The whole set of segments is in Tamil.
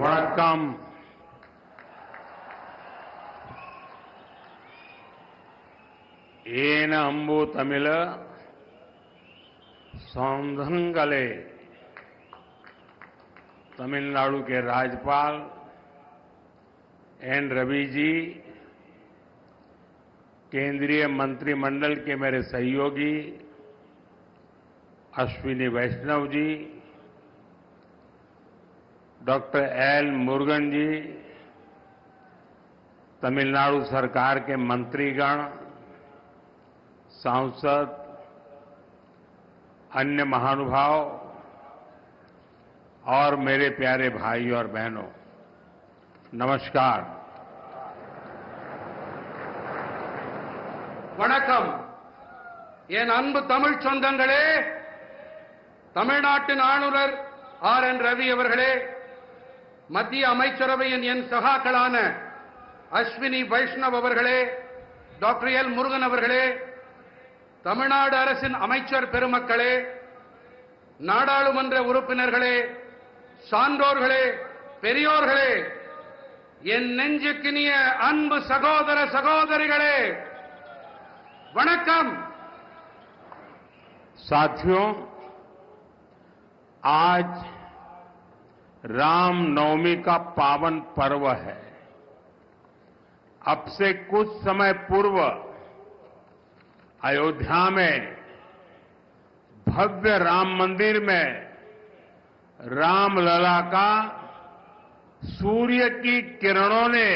வணக்கம். येन अंबु तमिल सौंधंगले तमिलनाडु के राज्यपाल एन रवि जी, केंद्रीय मंत्रिमंडल के मेरे सहयोगी अश्विनी वैष्णव जी, डॉक्टर एल मुरुगन जी, तमिलनाडु सरकार के मंत्रीगण, सांसद, अन्य महानुभाव और मेरे प्यारे भाई और बहनों, नमस्कार. வணக்கம். என் அன்பு தமிழ் சொந்தங்களே, தமிழ்நாட்டின் ஆளுநர் ஆர்.என். ரவி அவர்களே, மத்திய அமைச்சரவையின் என் சகாக்களான அஸ்வினி வைஷ்ணவ் அவர்களே, டாக்டர் எல் முருகன் அவர்களே, தமிழ்நாடு அரசின் அமைச்சர் பெருமக்களே, நாடாளுமன்ற உறுப்பினர்களே, சான்றோர்களே, பெரியோர்களே, என் நெஞ்சுக்கினிய அன்பு சகோதர சகோதரிகளே, வணக்கம். साथियों, आज रामनवमी का पावन पर्व है. अब से कुछ समय पूर्व अयोध्या में भव्य राम मंदिर में रामलला का सूर्य की किरणों ने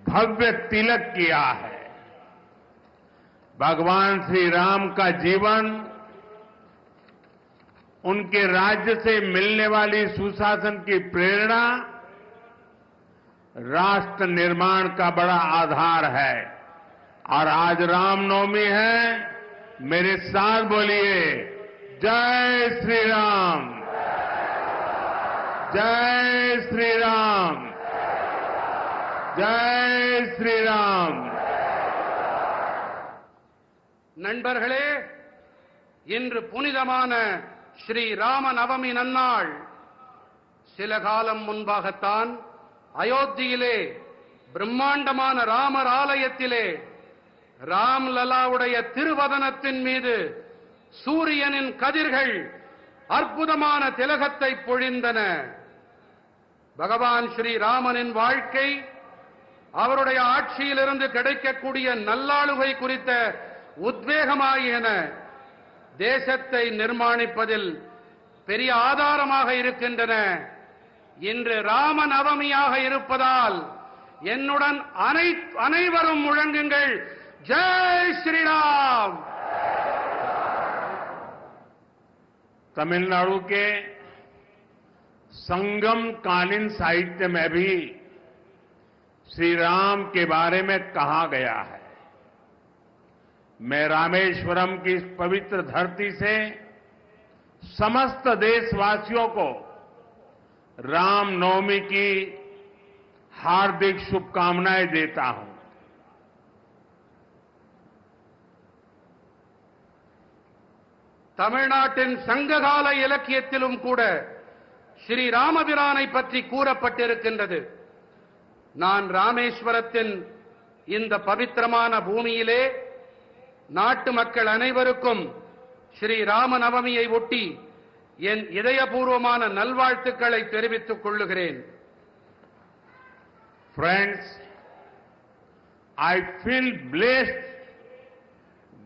भव्य तिलक किया है. भगवान श्री राम का जीवन, उनके राज्य से मिलने वाली सुशासन की प्रेरणा राष्ट्र निर्माण का बड़ा आधार है. और आज रामनवमी है. मेरे साथ बोलिए, जय श्री राम, जय श्री राम, जय श्री राम. நண்பர்களே, இன்று புனிதமான ஸ்ரீ ராம நவமி நன்னாள். சில காலம் முன்பாகத்தான் அயோத்தியிலே பிரம்மாண்டமான ராமர் ஆலயத்திலே ராம்லலாவுடைய திருவதனத்தின் மீது சூரியனின் கதிர்கள் அற்புதமான திலகத்தை பொழிந்தன. பகவான் ஸ்ரீ ராமனின் வாழ்க்கை, அவருடைய ஆட்சியிலிருந்து கிடைக்கக்கூடிய நல்லாளுகை குறித்த உத்வேகமாகியன தேசத்தை நிர்மாணிப்பதில் பெரிய ஆதாரமாக இருக்கின்றன. இன்று ராம நவமியாக இருப்பதால் என்னுடன் அனைவரும் முழங்குங்கள், ஜெய் ஸ்ரீராம். तमिलनाडु के संगम कालीन साहित्य में भी श्री राम के बारे में कहा गया है. मैं रामेश्वरम की इस पवित्र धरती से समस्त देशवासियों को रामनवमी की हार्दिक शुभकामनाएं देता हूं. தமிழ்நாட்டின் சங்ககால இலக்கியத்திலும் கூட ஸ்ரீ ராமபிரானை பற்றி கூறப்பட்டிருக்கின்றது. நான் ராமேஸ்வரத்தின் இந்த பவித்திரமான பூமியிலே நாட்டு மக்கள் அனைவருக்கும் ஸ்ரீ ராம நவமியை ஒட்டி என் இதயபூர்வமான நல்வாழ்த்துக்களை தெரிவித்துக் கொள்ளுகிறேன். Friends, I feel blessed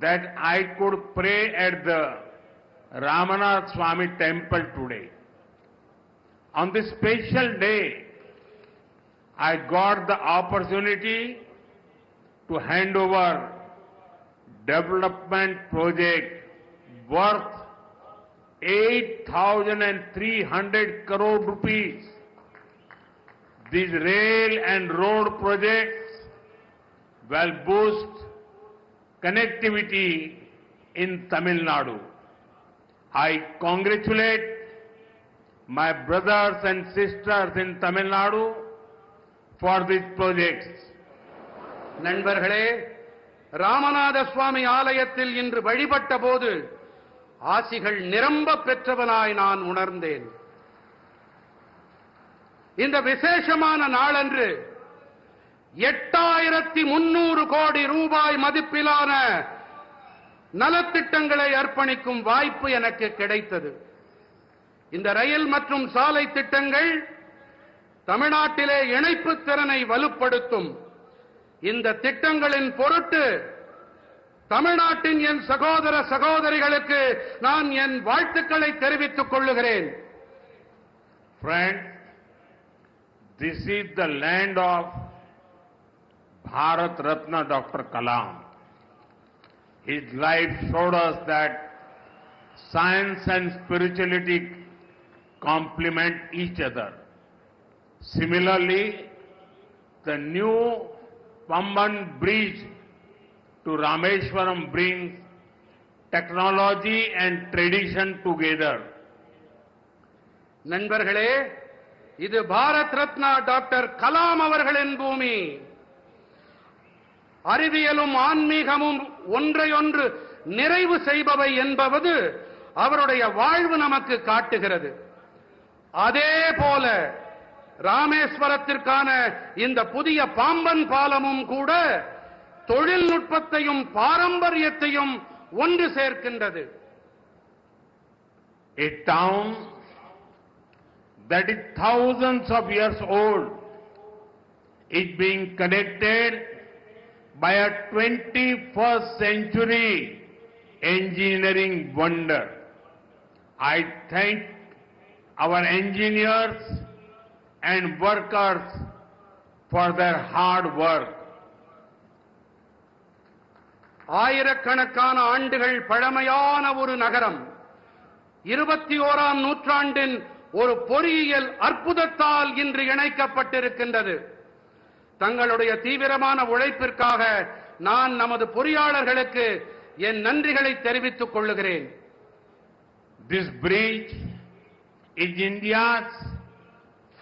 that I could pray at the Ramanath Swami temple today. On this special day, I got the opportunity to hand over development project worth 8,300 crore rupees. These rail and road projects will boost connectivity in Tamil Nadu. I congratulate my brothers and sisters in Tamil Nadu for these projects. நண்பர்களே, ராமநாத சுவாமி ஆலயத்தில் இன்று வழிபட்ட போது ஆசிகள் நிரம்ப பெற்றவனாய் நான் உணர்ந்தேன். இந்த விசேஷமான நாளன்று 8300 கோடி ரூபாய் மதிப்பிலான நலத்திட்டங்களை அர்ப்பணிக்கும் வாய்ப்பு எனக்கு கிடைத்தது. இந்த ரயில் மற்றும் சாலை திட்டங்கள் தமிழ்நாட்டிலே இணைப்பு திறனை வலுப்படுத்தும். இந்த திட்டங்களின் பொருட்டு தமிழ்நாட்டின் என் சகோதர சகோதரிகளுக்கு நான் என் வாழ்த்துக்களை தெரிவித்துக் கொள்ளுகிறேன். Friends, this is the land of Bharat Ratna Dr. Kalam. His life showed us that science and spirituality complement each other. Similarly, the new Pamban bridge to Rameswaram brings technology and tradition together. நண்பர்களே, இது பாரத் ரத்னா டாக்டர் கலாம் அவர்களின் பூமி. அறிவியலும் ஆன்மீகமும் ஒன்றையொன்று நிறைவு செய்பவை என்பது அவருடைய வாழ்வு நமக்கு காட்டுகிறது. அதே போல ராமேஸ்வரத்திற்கான இந்த புதிய பாம்பன் பாலமும் கூட தொழில்நுட்பத்தையும் பாரம்பரியத்தையும் ஒன்று சேர்க்கின்றது. A town that is thousands of years old is being connected by a 21st century engineering wonder. I thank our engineers and workers for their hard work. ஆயிரக்கணக்கான ஆண்டுகள் பழமையான ஒரு நகரம் 21ஆம் நூற்றாண்டின் ஒரு பொறியியல் அற்புதத்தால் இன்று இணைக்கப்பட்டிருக்கின்றது. தங்களுடைய தீவிரமான உழைப்பிற்காக நான் நமது பொறியாளர்களுக்கு என் நன்றிகளை தெரிவித்துக் கொள்ளுகிறேன். This bridge is India's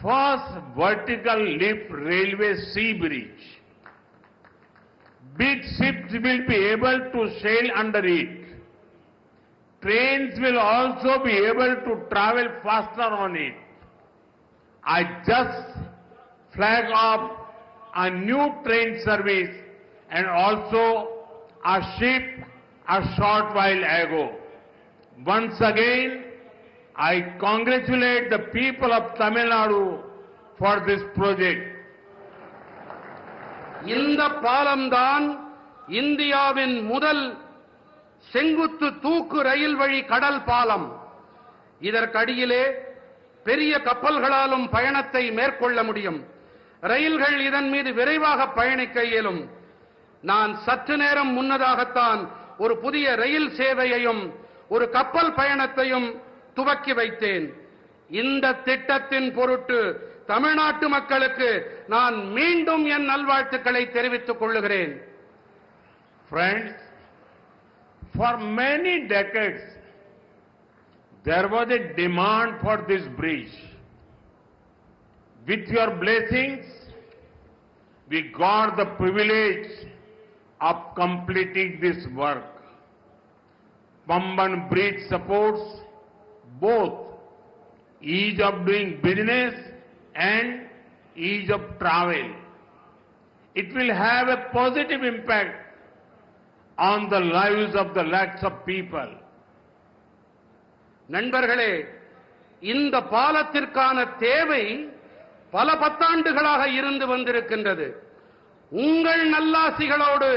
first vertical lift railway sea bridge. Big ships will be able to sail under it. Trains will also be able to travel faster on it. I just flagged off a new train service and also a ship a short while ago. Once again, I congratulate the people of Tamil Nadu for this project. இந்த பாலம்தான் இந்தியாவின் முதல் செங்குத்து தூக்கு ரயில் வழி கடல் பாலம். இதற்கடியிலே பெரிய கப்பல்களாலும் பயணத்தை மேற்கொள்ள முடியும். ரயில்கள் இதன் மீது விரைவாக பயணிக்க இயலும். நான் சற்று நேரம் முன்னதாகத்தான் ஒரு புதிய ரயில் சேவையையும் ஒரு கப்பல் பயணத்தையும் துவக்கி வைத்தேன். இந்த திட்டத்தின் பொருட்டு தமிழ்நாட்டு மக்களுக்கு நான் மீண்டும் என் நல்வாழ்த்துக்களை தெரிவித்துக் கொள்ளுகிறேன். Friends, for many decades there was a demand for this bridge. With your blessings, we got the privilege of completing this work. Pamban Bridge supports both ease of doing business and ease of travel. It will have a positive impact on the lives of the lakhs of people. நண்பர்களே, இந்த பாலத்திற்கான தேவை பல பத்தாண்டுகளாக இருந்து வந்திருக்கின்றது. உங்கள் நல்லாசிகளோடு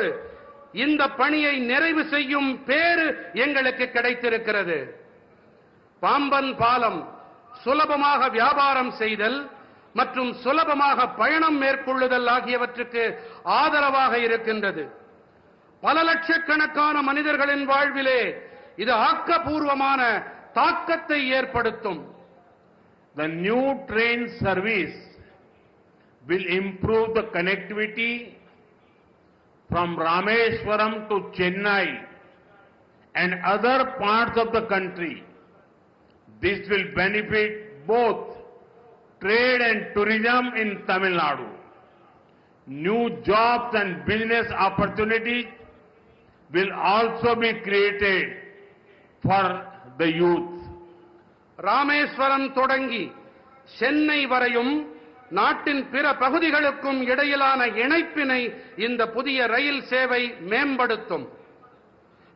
இந்த பணியை நிறைவு செய்யும் பேறு எங்களுக்கு கிடைத்திருக்கிறது. பாம்பன் பாலம் சுலபமாக வியாபாரம் செய்தல் மற்றும் சுலபமாக பயணம் மேற்கொள்ளுதல் ஆகியவற்றுக்கு ஆதரவாக இருக்கின்றது. பல லட்சக்கணக்கான மனிதர்களின் வாழ்விலே இது ஆக்கப்பூர்வமான தாக்கத்தை ஏற்படுத்தும். The new train service will improve the connectivity from Rameswaram to Chennai and other parts of the country. This will benefit both trade and tourism in Tamil Nadu. New jobs and business opportunities will also be created for the youth. Rameswaram தொடங்கி சென்னை வரையும் நாட்டின் பிற பகுதிகளுக்கும் இடையிலான இணைப்பினை இந்த புதிய ரயில் சேவை மேம்படுத்தும்.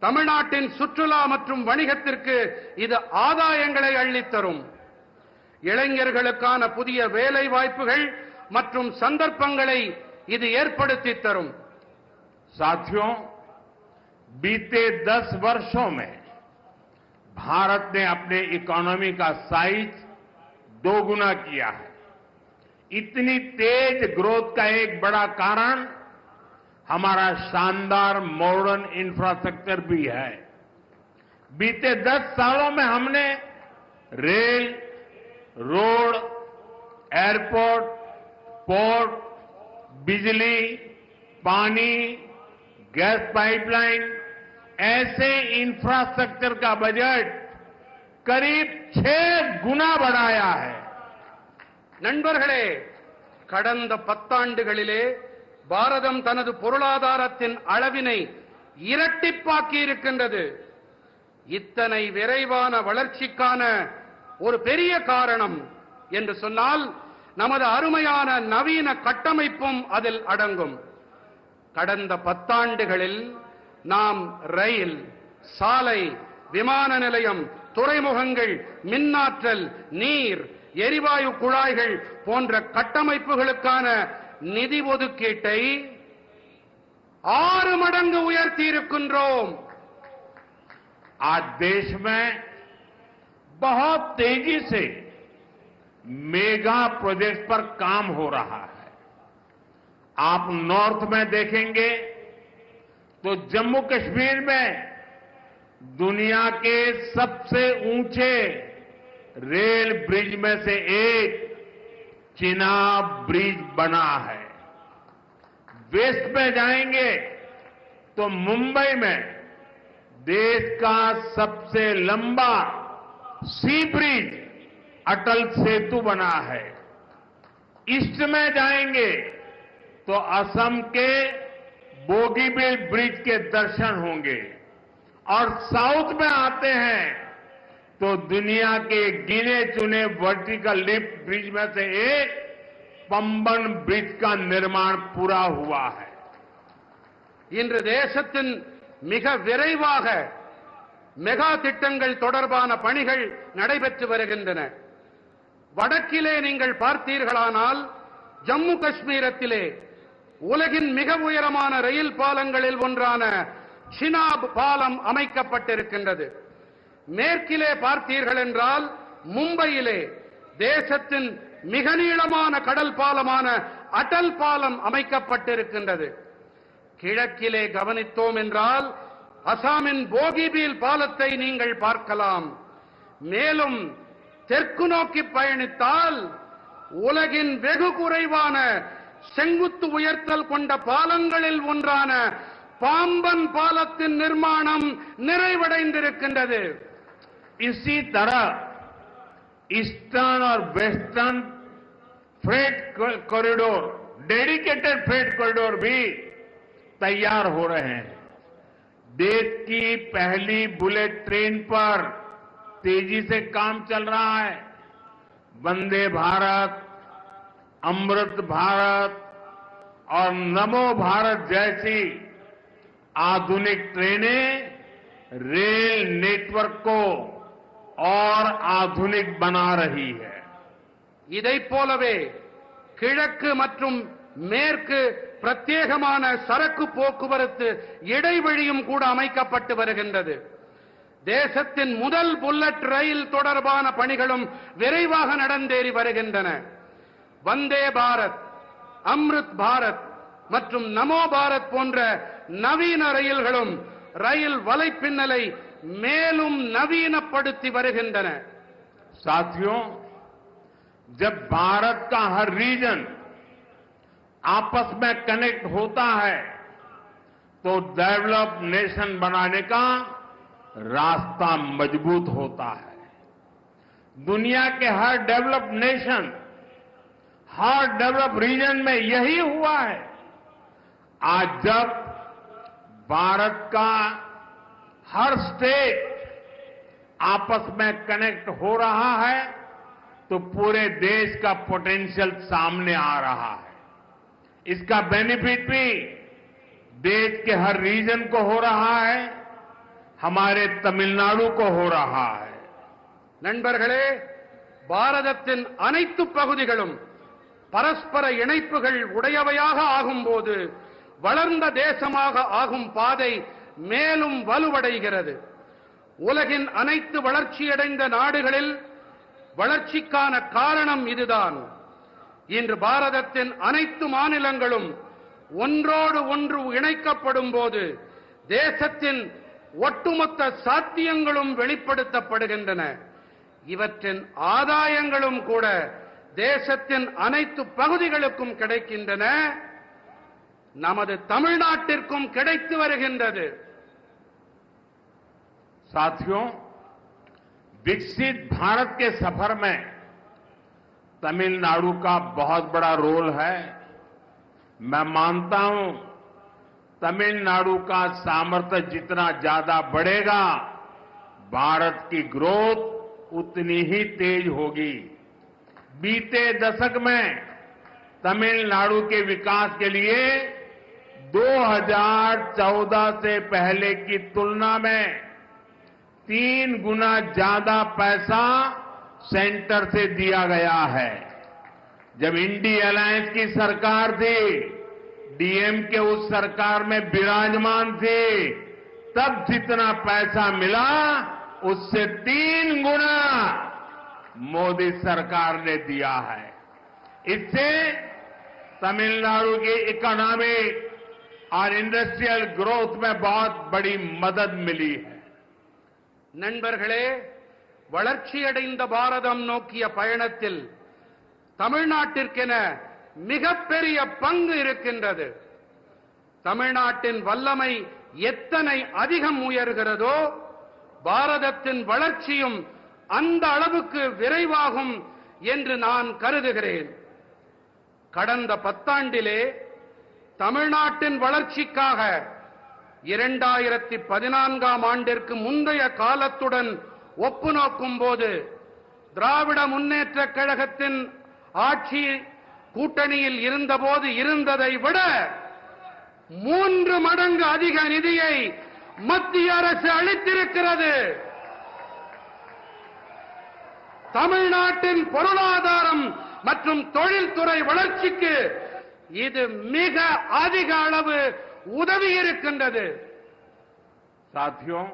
தமிழ்நாட்டின் சுற்றுலா மற்றும் வணிகத்திற்கு இது ஆதாயங்களை அள்ளித்தரும். இளைஞர்களுக்கான புதிய வேலை வாய்ப்புகள் மற்றும் சந்தர்ப்பங்களை இது ஏற்படுத்தி தரும். साथियों, बीते 10 वर्षों में भारत ने अपने इकोनॉमी का साइज दोगुना किया है. इतनी तेज ग्रोथ का एक बड़ा कारण हमारा शानदार मॉडर्न इंफ्रास्ट्रक्चर भी है. बीते 10 सालों में हमने रेल, रोड, एयरपोर्ट, पोर्ट, बिजली, पानी, गैस पाइपलाइन ऐसे इंफ्रास्ट्रक्चर का बजट करीब 6 गुना बढ़ाया है. நண்பர்களே, கடந்த 10 ஆண்டுகளிலே பாரதம் தனது பொருளாதாரத்தின் அளவினை இரட்டிப்பாக்கி இருக்கின்றது. இத்தனை விரைவான வளர்ச்சிக்கான ஒரு பெரிய காரணம் என்று சொன்னால் நமது அருமையான நவீன கட்டமைப்பும் அதில் அடங்கும். கடந்த 10 ஆண்டுகளில் நாம் ரயில், சாலை, விமான நிலையம், துறைமுகங்கள், மின்னாற்றல், நீர், எரிவாயு குழாய்கள் போன்ற கட்டமைப்புகளுக்கான நிதி ஒதுக்கீட்டை 6 மடங்கு உயர்த்தி இருக்கின்றோம். आज देश में बहुत तेजी से मेगा प्रोजेक्ट पर काम हो रहा है. आप नॉर्थ में देखेंगे तो जम्मू कश्मीर में दुनिया के सबसे ऊंचे रेल ब्रिज में से एक चिनाब ब्रिज बना है. वेस्ट में जाएंगे तो मुंबई में देश का सबसे लंबा सी ब्रिज अटल सेतु बना है. ईस्ट में जाएंगे तो असम के बोगीबील ब्रिज के दर्शन होंगे और साउथ में आते हैं तो दुनिया के गिने चुने वर्टिकल लिफ्ट ब्रिज में से एक पंबन ब्रिज का निर्माण पूरा हुआ है. இன்று தேசத்தின் மிக விரைவாக மெகா திட்டங்கள் தொடர்பான பணிகள் நடைபெற்று வருகின்றன. வடக்கிலே நீங்கள் பார்த்தீர்களானால் ஜம்மு காஷ்மீரத்திலே உலகின் மிக உயரமான ரயில் பாலங்களில் ஒன்றான சினாப் பாலம் அமைக்கப்பட்டிருக்கின்றது. மேற்கிலே பார்த்தீர்கள் என்றால் மும்பையிலே தேசத்தின் மிக நீளமான கடல் பாலமான அடல் பாலம் அமைக்கப்பட்டிருக்கின்றது. கிழக்கிலே கவனித்தோம் என்றால் அசாமின் போகிபீல் பாலத்தை நீங்கள் பார்க்கலாம். மேலும் தெற்கு நோக்கி பயணித்தால் உலகின் வெகு குறைவான செங்குத்து உயர்த்தல் கொண்ட பாலங்களில் ஒன்றான பாம்பன் பாலத்தின் நிர்மாணம் நிறைவடைந்திருக்கின்றது. इसी तरह ईस्टर्न और western freight corridor, dedicated freight corridor भी तैयार हो रहे हैं. देश की पहली बुलेट ट्रेन पर तेजी से काम चल रहा है. वंदे भारत, अमृत भारत और नमो भारत जैसी आधुनिक ट्रेनें रेल नेटवर्क को और आधुनिक बना रही है. இதைப் போலவே கிழக்கு மற்றும் மேற்கு பிரத்யேகமான சரக்கு போக்குவரத்து இடைவழியும் கூட அமைக்கப்பட்டு வருகின்றது. தேசத்தின் முதல் புல்லட் ரயில் தொடர்பான பணிகளும் விரைவாக நடந்தேறி வருகின்றன. வந்தே பாரத், அம்ருத் பாரத் மற்றும் நமோ பாரத் போன்ற நவீன ரயில்களும் ரயில் வலைப்பின்னலை மேலும் நவீனப்படுத்தி வருகின்றன. साथियों, जब भारत का हर रीजन आपस में कनेक्ट होता है तो डेवलप्ड नेशन बनाने का रास्ता मजबूत होता है. दुनिया के हर डेवलप्ड नेशन, हर डेवलप्ड रीजन में यही हुआ है. आज जब भारत का हर स्टेट आपस में कनेक्ट हो रहा है तो पूरे देश का पोटेंशियल सामने आ रहा है। इसका बेनिफिट भी देश के हर रीजन को हो रहा है, हमारे तमिलनाडु को हो रहा है। நண்பர்களே, பாரதத்தின் அனைத்து பகுதிகளும் பரஸ்பர இணைப்புகள் உடையவையாக ஆகும்போது வளர்ந்த தேசமாக ஆகும் பாதை மேலும் வலுவடைகிறது. உலகின் அனைத்து வளர்ச்சியடைந்த நாடுகளில் வளர்ச்சிக்கான காரணம் இதுதான். இன்று பாரதத்தின் அனைத்து மாநிலங்களும் ஒன்றோடு ஒன்று இணைக்கப்படும் போது தேசத்தின் ஒட்டுமொத்த சாத்தியங்களும் வெளிப்படுத்தப்படுகின்றன. இவற்றின் ஆதாயங்களும் கூட தேசத்தின் அனைத்து பகுதிகளுக்கும் கிடைக்கின்றன. நமது தமிழ்நாட்டிற்கும் கிடைத்து வருகின்றது. साथियों, विकसित भारत के सफर में तमिलनाडु का बहुत बड़ा रोल है। मैं मानता हूं, तमिलनाडु का सामर्थ्य जितना ज्यादा बढ़ेगा, भारत की ग्रोथ उतनी ही तेज होगी। बीते दशक में तमिलनाडु के विकास के लिए 2014 से पहले की तुलना में 3 गुना ज्यादा पैसा सेंटर से दिया गया है। जब इंडी अलायंस की सरकार थी, डीएमके उस सरकार में विराजमान थी, तब जितना पैसा मिला उससे 3 गुना मोदी सरकार ने दिया है। इससे तमिलनाडु की इकोनॉमिक और इंडस्ट्रियल ग्रोथ में बहुत बड़ी मदद मिली है। நண்பர்களே, வளர்ச்சியடைந்த பாரதம் நோக்கிய பயணத்தில் தமிழ்நாட்டிற்கென மிகப்பெரிய பங்கு இருக்கின்றது. தமிழ்நாட்டின் வல்லமை எத்தனை அதிகம் உயர்கிறதோ, பாரதத்தின் வளர்ச்சியும் அந்த அளவுக்கு விரைவாகும் என்று நான் கருதுகிறேன். கடந்த 10 ஆண்டிலே தமிழ்நாட்டின் வளர்ச்சிக்காக 2014ஆம் ஆண்டிற்கு முந்தைய காலத்துடன் ஒப்பு நோக்கும் போது திராவிட முன்னேற்றக் கழகத்தின் ஆட்சி கூட்டணியில் இருந்தபோது இருந்ததை விட 3 மடங்கு அதிக நிதியை மத்திய அரசு அளித்திருக்கிறது. தமிழ்நாட்டின் பொருளாதாரம் மற்றும் தொழில்துறை வளர்ச்சிக்கு இது மிக அதிக அளவு உதவி இருக்கின்றது. साथियों,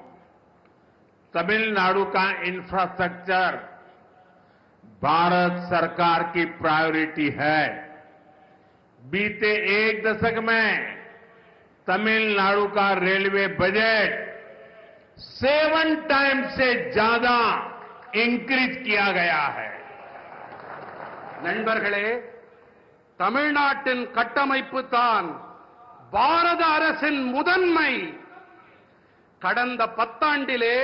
तमिलनाडु का इंफ्रास्ट्रक्चर भारत सरकार की प्रायोरिटी है। बीते 1 दशक में तमिलनाडु का रेलवे बजट 7 टाइम्स से ज्यादा इंक्रीज किया गया है। நண்பர்களே, தமிழ்நாட்டின் கட்டமைப்பு தான் பாரத அரசின் முதன்மை. கடந்த 10 ஆண்டிலே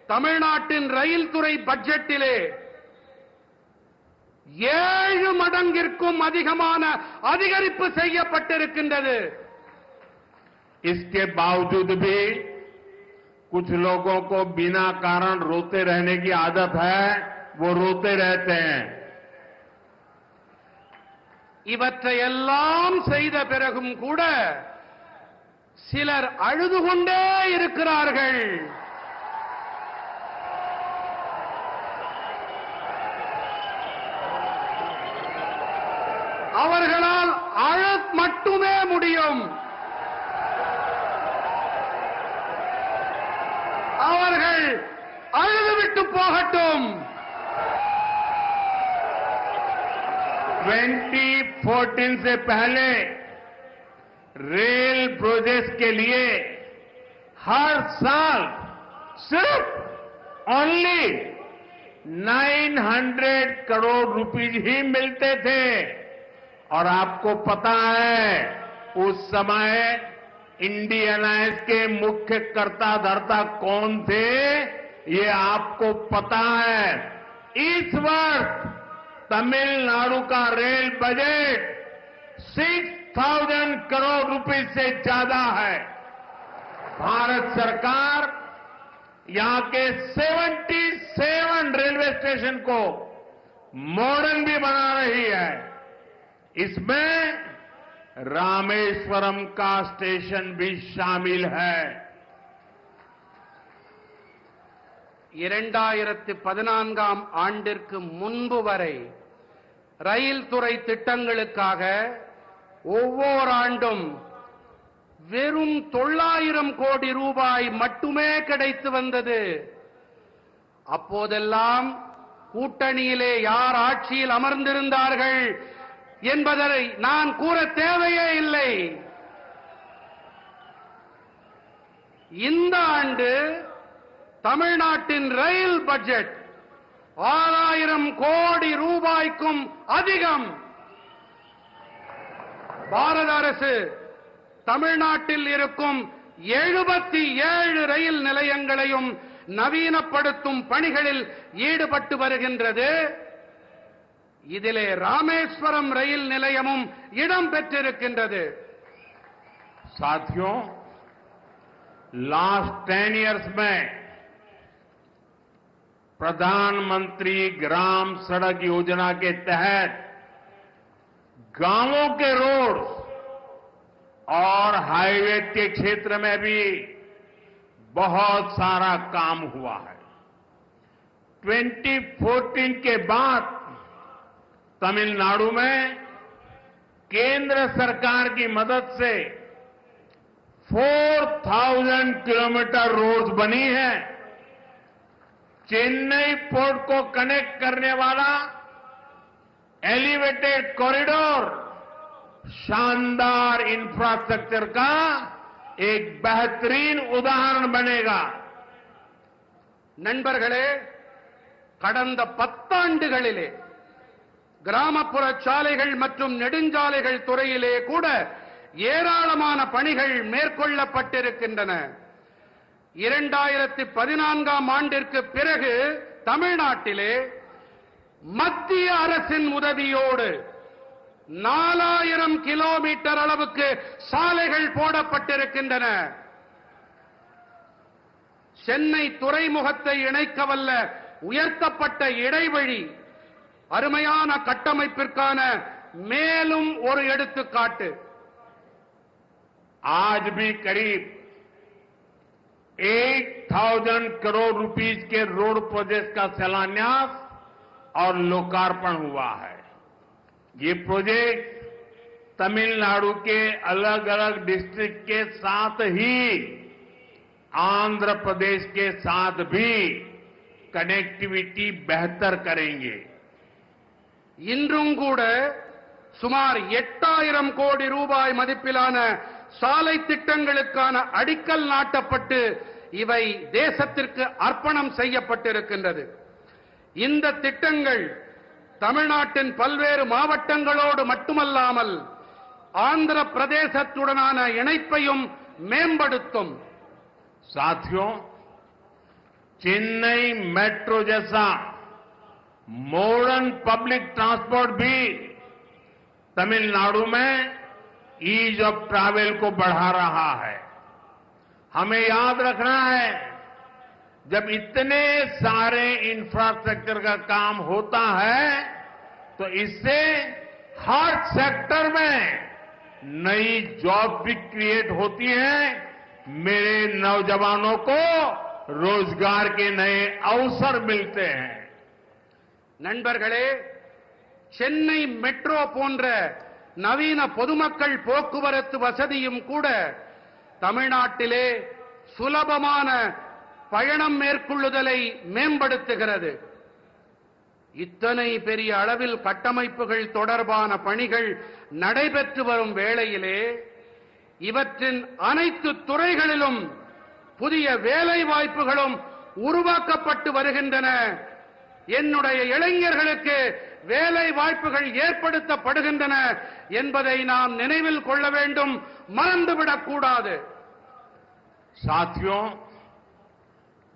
தமிழ்நாட்டின் ரயில் துறை பட்ஜெட்டிலே 7 மடங்கிற்கும் அதிகமான அதிகரிப்பு செய்யப்பட்டிருக்கின்றது. इसके बावजूद भी कुछ लोगों को बिना कारण रोते रहने की आदत है, वो रोते रहते हैं। இவற்றையெல்லாம் செய்த பிறகும் கூட சிலர் அழுது கொண்டே இருக்கிறார்கள். அவர்களால் அழ மட்டுமே முடியும். அவர்கள் அழுதுவிட்டு போகட்டும். 2014 से पहले रेल प्रोजेक्ट के लिए हर साल सिर्फ ओनली 900 करोड़ रुपीज ही मिलते थे। और आपको पता है, उस समय इंडियन अलायंस के मुख्य कर्ता धर्ता कौन थे, ये आपको पता है। इस वर्ष तमिलनाडु का रेल बजट 6,000 करोड़ रुपए से ज्यादा है। भारत सरकार यहां के 77 रेलवे स्टेशन को मॉडर्न भी बना रही है। इसमें रामेश्वरम का स्टेशन भी शामिल है। 2014ஆம் ஆண்டிற்கு முன்பு வரை ரயில் துறை திட்டங்களுக்காக ஒவ்வொரு ஆண்டும் வெறும் 900 கோடி ரூபாய் மட்டுமே கிடைத்து வந்தது. அப்போதெல்லாம் கூட்டணியிலே யார் ஆட்சியில் அமர்ந்திருந்தார்கள் என்பதை நான் கூற தேவையே இல்லை. இந்த ஆண்டு தமிழ்நாட்டின் ரயில் பட்ஜெட் 6000 கோடி ரூபாய்க்கும் அதிகம். பாரத அரசு தமிழ்நாட்டில் இருக்கும் 77 ரயில் நிலையங்களையும் நவீனப்படுத்தும் பணிகளில் ஈடுபட்டு வருகின்றது. இதிலே ராமேஸ்வரம் ரயில் நிலையமும் இடம் பெற்றிருக்கின்றது. साथियों, लास्ट 10 इयर्स में प्रधानमंत्री ग्राम सड़क योजना के तहत गांवों के रोड और हाईवे के क्षेत्र में भी बहुत सारा काम हुआ है। 2014 के बाद तमिलनाडु में केंद्र सरकार की मदद से 4000 किलोमीटर रोड्स बनी है। चेन्नई पोर्ट को कनेक्ट करने वाला एलिवेटेड कॉरिडोर शानदार इंफ्रास्ट्रक्चर का एक बेहतरीन उदाहरण बनेगा. நண்பர்களே, கடந்த 10 ஆண்டுகளிலே கிராமப்புற சாலைகள் மற்றும் நெடுஞ்சாலைகள் துறையிலே கூட ஏராளமான பணிகள் மேற்கொள்ளப்பட்டிருக்கின்றன. 2014ஆம் ஆண்டிற்கு பிறகு தமிழ்நாட்டிலே மத்திய அரசின் உதவியோடு 4000 கிலோமீட்டர் அளவுக்கு சாலைகள் போடப்பட்டிருக்கின்றன. சென்னை துறைமுகத்தை இணைக்கவல்ல உயர்த்தப்பட்ட இடைவழி அருமையான கட்டமைப்பிற்கான மேலும் ஒரு எடுத்துக்காட்டு. आज भी करीब 1000 करोड़ रुपीस के रोड प्रोजेक्ट का शिलान्यास और लोकार्पण हुआ है. ये प्रोजेक्ट तमिलनाडु के अलग अलग डिस्ट्रिक्ट के साथ ही आंध्र प्रदेश के साथ भी कनेक्टिविटी बेहतर करेंगे. இன்றும் கூட சுமார் 8000 கோடி ரூபாய் மதிப்பிலான சாலை திட்டங்களுக்கான அடிக்கல் நாட்டப்பட்டு இவை தேசத்திற்கு அர்ப்பணம் செய்யப்பட்டிருக்கின்றது. இந்த திட்டங்கள் தமிழ்நாட்டின் பல்வேறு மாவட்டங்களோடு மட்டுமல்லாமல் ஆந்திர பிரதேசத்துடனான இணைப்பையும் மேம்படுத்தும். साथियों, चेन्नई मेट्रो जैसा मॉडर्न पब्लिक ट्रांसपोर्ट भी तमिलनाडु में ईज ऑफ ट्रैवल को बढ़ा रहा है. हमें याद रखना है, जब इतने सारे इंफ्रास्ट्रक्चर का काम होता है तो इससे हर सेक्टर में नई जॉब भी क्रिएट होती है. मेरे नौजवानों को रोजगार के नए अवसर मिलते हैं. நண்பர்களே, சென்னை மெட்ரோ போன்ற நவீன பொதுமக்கள் போக்குவரத்து வசதியும் கூட தமிழ்நாட்டிலே சுலபமான பயணம் மேற்கொள்ளுதலை மேம்படுத்துகிறது. இத்தனை பெரிய அளவில் கட்டமைப்புகள் தொடர்பான பணிகள் நடைபெற்று வரும் வேளையிலே இவற்றின் அனைத்து துறைகளிலும் புதிய வேலை வாய்ப்புகளும் உருவாக்கப்பட்டு வருகின்றன. என்னுடைய இளைஞர்களுக்கு வேலை வாய்ப்புகள் ஏற்படுத்தப்படுகின்றன என்பதை நாம் நினைவில் கொள்ள வேண்டும், மறந்துவிடக் கூடாது. साथियों,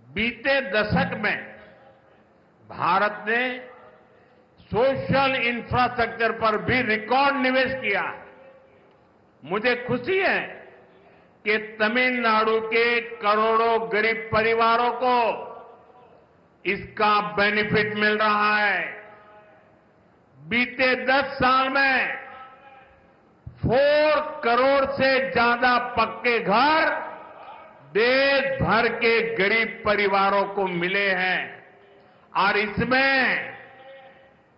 बीते दशक में भारत ने सोशल इंफ्रास्ट्रक्चर पर भी रिकॉर्ड निवेश किया है. मुझे खुशी है कि तमिलनाडु के करोड़ों गरीब परिवारों को इसका बेनिफिट मिल रहा है. बीते 10 साल में 4 करोड़ से ज्यादा पक्के घर देश भर के गरीब परिवारों को मिले हैं और इसमें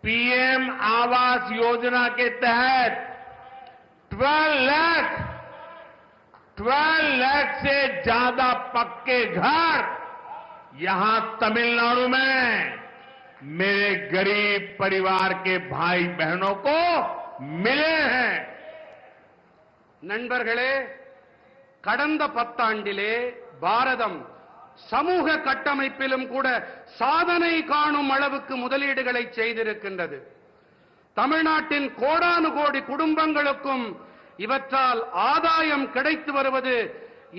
पीएम आवास योजना के तहत 12 लाख से ज्यादा पक्के घर यहां तमिलनाडु में मेरे गरीब परिवार के भाई बहनों को मिले हैं। நண்பர்களே, கடந்த 10 ஆண்டிலே பாரதம் சமூக கட்டமைப்பிலும் கூட சாதனை காணும் அளவுக்கு முதலீடுகளை செய்திருக்கின்றது. தமிழ்நாட்டின் கோடானு கோடி குடும்பங்களுக்கும் இவற்றால் ஆதாயம் கிடைத்து வருவது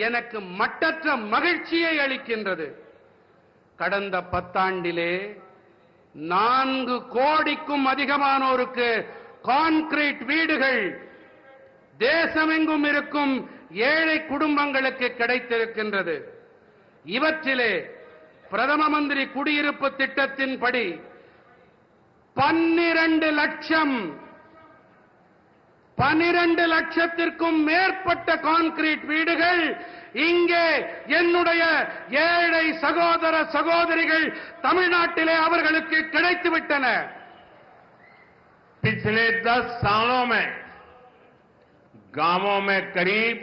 எனக்கு மட்டற்ற மகிழ்ச்சியை அளிக்கின்றது. கடந்த 10 ஆண்டிலே 4 கோடிக்கும் அதிகமானோருக்கு கான்கிரீட் வீடுகள் தேசமெங்கும் இருக்கும் ஏழை குடும்பங்களுக்கு கிடைத்திருக்கின்றது. இவற்றிலே பிரதம மந்திரி குடியிருப்பு திட்டத்தின்படி 12 லட்சத்திற்கும் மேற்பட்ட கான்கிரீட் வீடுகள் இங்கே என்னுடைய ஏழை சகோதர சகோதரிகள் தமிழ்நாட்டிலே அவர்களுக்கு கிடைத்துவிட்டன. पिछले 10 सालों में गांवों में करीब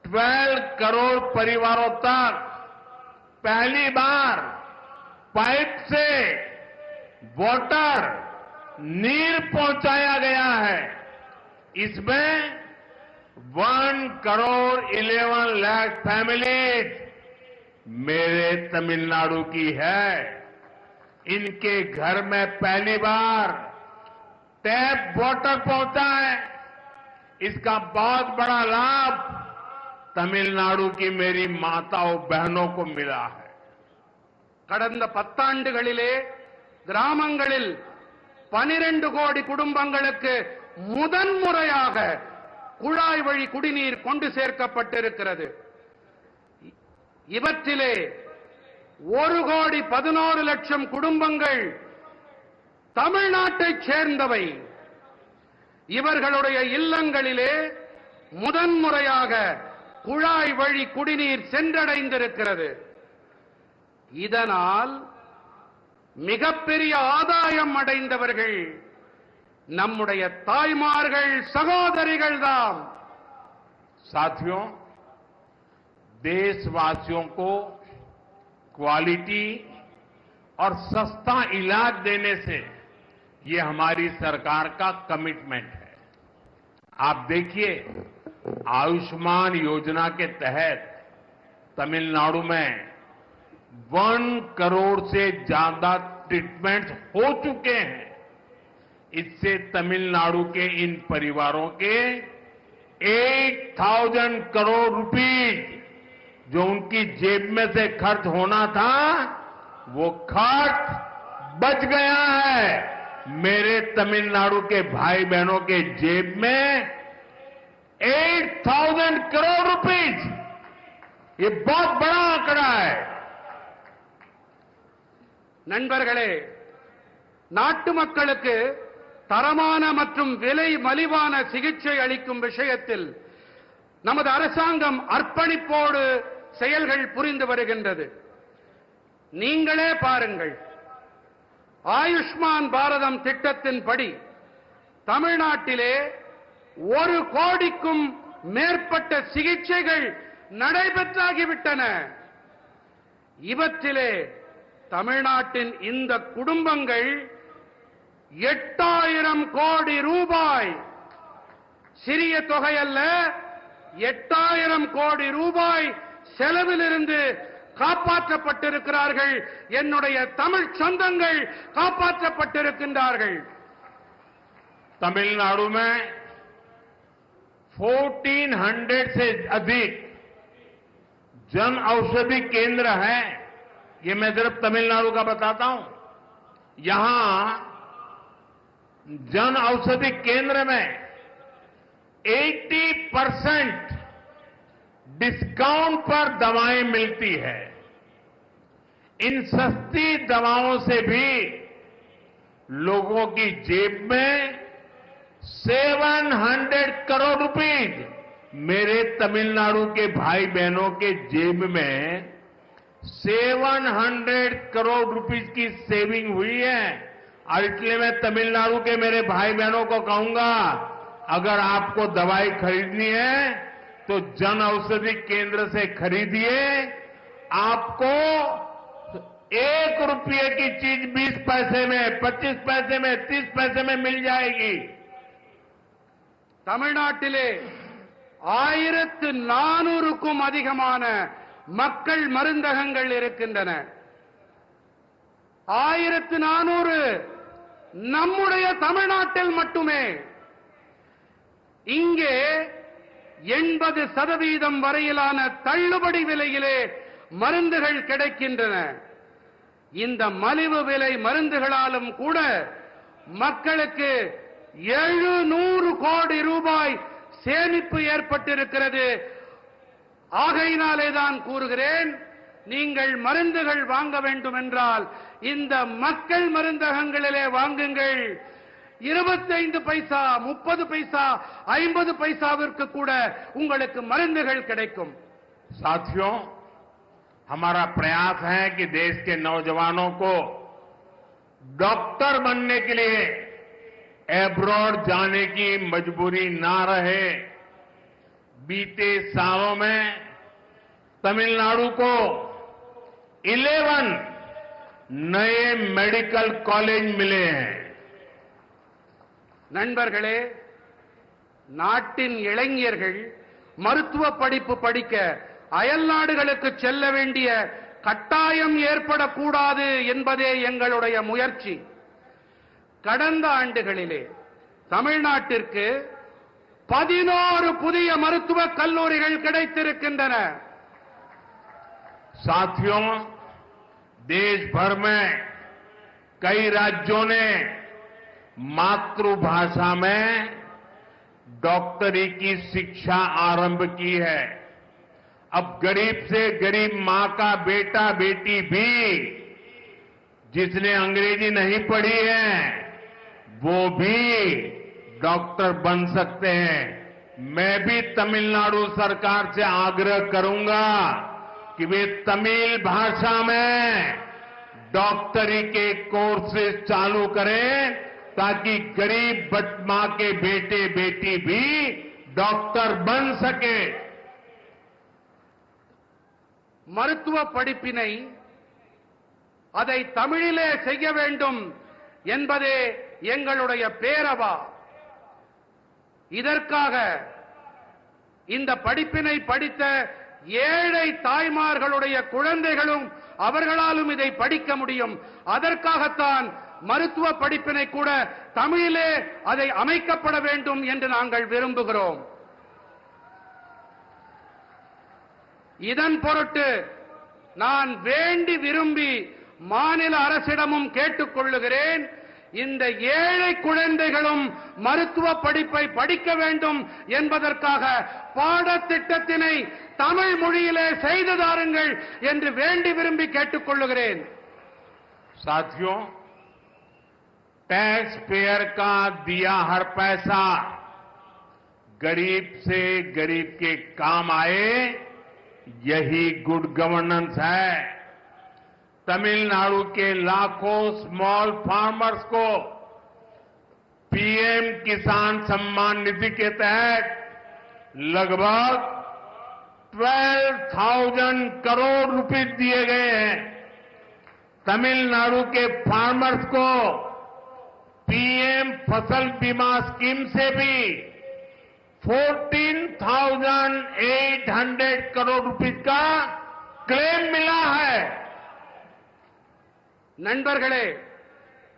12 करोड़ परिवारों तक पहली बार पाइप से वाटर नीर पहुंचाया गया है. इसमें 1 करोड़ 11 लाख फैमिलीज मेरे तमिलनाडु की है. इनके घर में पहली बार टैप वाटर पहुंचा है. इसका बहुत बड़ा लाभ तमिलनाडु की मेरी माताओं बहनों को मिला है. கடந்த 10 ஆண்டுகளிலே கிராமங்களில் 12 கோடி குடும்பங்களுக்கு முதன்முறையாக குழாய் வழி குடிநீர் கொண்டு சேர்க்கப்பட்டிருக்கிறது. இவற்றிலே 1 கோடி 11 லட்சம் குடும்பங்கள் தமிழ்நாட்டைச் சேர்ந்தவை. இவர்களுடைய இல்லங்களிலே முதன்முறையாக குழாய் வழி குடிநீர் சென்றடைந்திருக்கிறது. இதனால் மிகப்பெரிய ஆதாயம் அடைந்தவர்கள் நம்முடைய தாய்மார்கள் சகோதரிகள் தாம். साथियों, देशवासियों को क्वालिटी और सस्ता इलाज देने से ये हमारी सरकार का कमिटमेंट है. आप देखिए, आयुष्मान योजना के तहत तमिलनाडु में 1 करोड़ से ज्यादा ट्रीटमेंट हो चुके हैं. इससे तमिलनाडु के इन परिवारों के 8,000 करोड़ रुपीस जो उनकी जेब में से खर्च होना था वो खर्च बच गया है. मेरे तमिलनाडु के भाई बहनों के जेब में 8,000 करोड़ रुपीस, ये बहुत बड़ा आंकड़ा है. நண்பர்களே, நாட்டு மக்களுக்கு தரமான மற்றும் விலை மலிவான சிகிச்சை அளிக்கும் விஷயத்தில் நமது அரசாங்கம் அர்ப்பணிப்போடு செயல்கள் புரிந்து வருகின்றது. நீங்களே பாருங்கள், ஆயுஷ்மான் பாரதம் திட்டத்தின்படி தமிழ்நாட்டிலே 1 கோடிக்கும் மேற்பட்ட சிகிச்சைகள் நடைபெற்றாகிவிட்டன. இவற்றிலே தமிழ்நாட்டின் இந்த குடும்பங்கள் 8,000 கோடி ரூபாய், சிறிய தொகை அல்ல, 8,000 கோடி ரூபாய் செலவிலிருந்து காப்பாற்றப்பட்டிருக்கிறார்கள். என்னுடைய தமிழ் சொந்தங்கள் காப்பாற்றப்பட்டிருக்கின்றார்கள். तमिलनाडु में 1400 से अधिक जन औषधि केंद्र हैं. ये मैं सिर्फ तमिलनाडु का बताता हूं. यहां जन औषधि केंद्र में 80% डिस्काउंट पर दवाएं मिलती है. इन सस्ती दवाओं से भी लोगों की जेब में 700 करोड़ रुपीज, मेरे तमिलनाडु के भाई बहनों के जेब में 700 करोड़ रुपीज की सेविंग हुई है। और इसलिए मैं तमिलनाडु के मेरे भाई बहनों को कहूंगा, अगर आपको दवाई खरीदनी है तो जन औषधि केंद्र से खरीदिए। आपको 1 रुपये की चीज 20 पैसे में, 25 पैसे में, 30 पैसे में मिल जाएगी। தமிழ்நாட்டிலே 1400க்கும் அதிகமான மக்கள் மருந்தகங்கள் இருக்கின்றன. 1400 நம்முடைய தமிழ்நாட்டில் மட்டுமே. இங்கே 80% வரையிலான தள்ளுபடி விலையிலே மருந்துகள் கிடைக்கின்றன. இந்த மலிவு விலை மருந்துகளாலும் கூட மக்களுக்கு 700 கோடி ரூபாய் சேமிப்பு ஏற்பட்டிருக்கிறது. ஆகையினாலேதான் கூறுகிறேன், நீங்கள் மருந்துகள் வாங்க வேண்டும் என்றால் இந்த மக்கள் மருந்தகங்களிலே வாங்குங்கள். 25 பைசா, 30 பைசா, 50 பைசாவிற்கு கூட உங்களுக்கு மருந்துகள் கிடைக்கும். साथियों, हमारा प्रयास है कि देश के नौजवानों को डॉक्टर बनने के लिए एब्रॉड जाने की मजबूरी ना रहे। बीते सालों में तमिलनाडु को 11 नए मेडिकल कॉलेज मिले हैं. நண்பர்களே, நாட்டின் இளைஞர்கள் மருத்துவ படிப்பு படிக்க அயல் நாடுகளுக்கு செல்ல வேண்டிய கட்டாயம் ஏற்படக்கூடாது என்பதே எங்களுடைய முயற்சி. கடந்த ஆண்டுகளிலே தமிழ்நாட்டிற்கு 11 புதிய மருத்துவக் கல்லூரிகள் கிடைத்திருக்கின்றன. साथियों, देश भर में कई राज्यों ने मातृभाषा में डॉक्टरी की शिक्षा आरंभ की है. अब गरीब से गरीब मां का बेटा बेटी भी जिसने अंग्रेजी नहीं पढ़ी है वो भी डॉक्टर बन सकते हैं. मैं भी तमिलनाडु सरकार से आग्रह करूंगा कि वे तमिल भाषा में डॉक्टरी के कोर्सेज चालू करें ताकि गरीब मां के बेटे बेटी भी डॉक्टर बन सके. மருத்துவ படிப்பினை அதை தமிழிலே செய்ய வேண்டும் என்பதே எங்களுடைய பேரவா. இதற்காக இந்த படிப்பினை படித்த ஏழை தாய்மார்களுடைய குழந்தைகளும் அவர்களாலும் இதை படிக்க முடியும். அதற்காகத்தான் மருத்துவ படிப்பினை கூட தமிழிலே அதை அமைக்கப்பட வேண்டும் என்று நாங்கள் விரும்புகிறோம். இதன் பொருட்டு நான் வேண்டி விரும்பி மாநில அரசிடமும் கேட்டுக் கொள்ளுகிறேன், இந்த ஏழை குழந்தைகளும் மருத்துவ படிப்பை படிக்க வேண்டும் என்பதற்காக பாடத்திட்டத்தினை தமிழ் மொழியிலே செய்து தாருங்கள் என்று வேண்டி விரும்பி கேட்டுக் கொள்ளுகிறேன். साथियों, टैक्स पेयर का दिया हर पैसा गरीब से गरीब के काम आए, यही गुड गवर्नेंस है. तमिलनाडु के लाखों स्मॉल फार्मर्स को पीएम किसान सम्मान निधि के तहत लगभग 12,000 करोड़ रुपए दिए गए हैं. तमिलनाडु के फार्मर्स को पीएम फसल बीमा स्कीम से भी 14,800 करोड़ रुपए का क्लेम मिला है. நண்பர்களே,